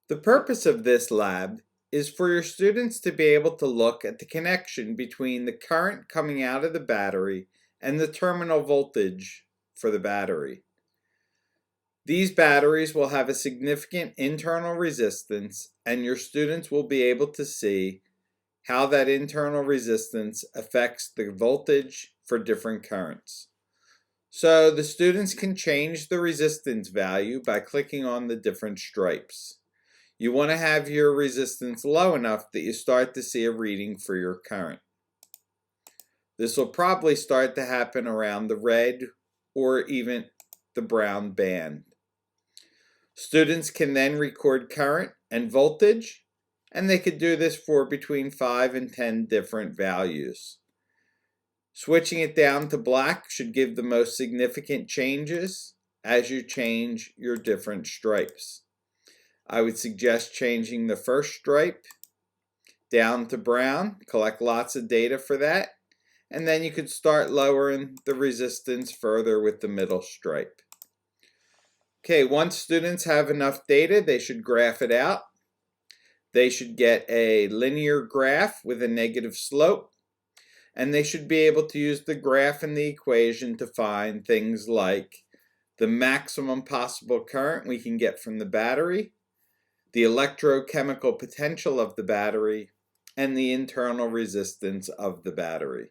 The purpose of this lab is for your students to be able to look at the connection between the current coming out of the battery and the terminal voltage for the battery. These batteries will have a significant internal resistance, and your students will be able to see how that internal resistance affects the voltage for different currents. So the students can change the resistance value by clicking on the different stripes. You want to have your resistance low enough that you start to see a reading for your current. This will probably start to happen around the red or even the brown band. Students can then record current and voltage, and they could do this for between 5 and 10 different values. Switching it down to black should give the most significant changes as you change your different stripes. I would suggest changing the first stripe down to brown, collect lots of data for that, and then you could start lowering the resistance further with the middle stripe. Okay, once students have enough data, they should graph it out. They should get a linear graph with a negative slope, and they should be able to use the graph and the equation to find things like the maximum possible current we can get from the battery, the electrochemical potential of the battery, and the internal resistance of the battery.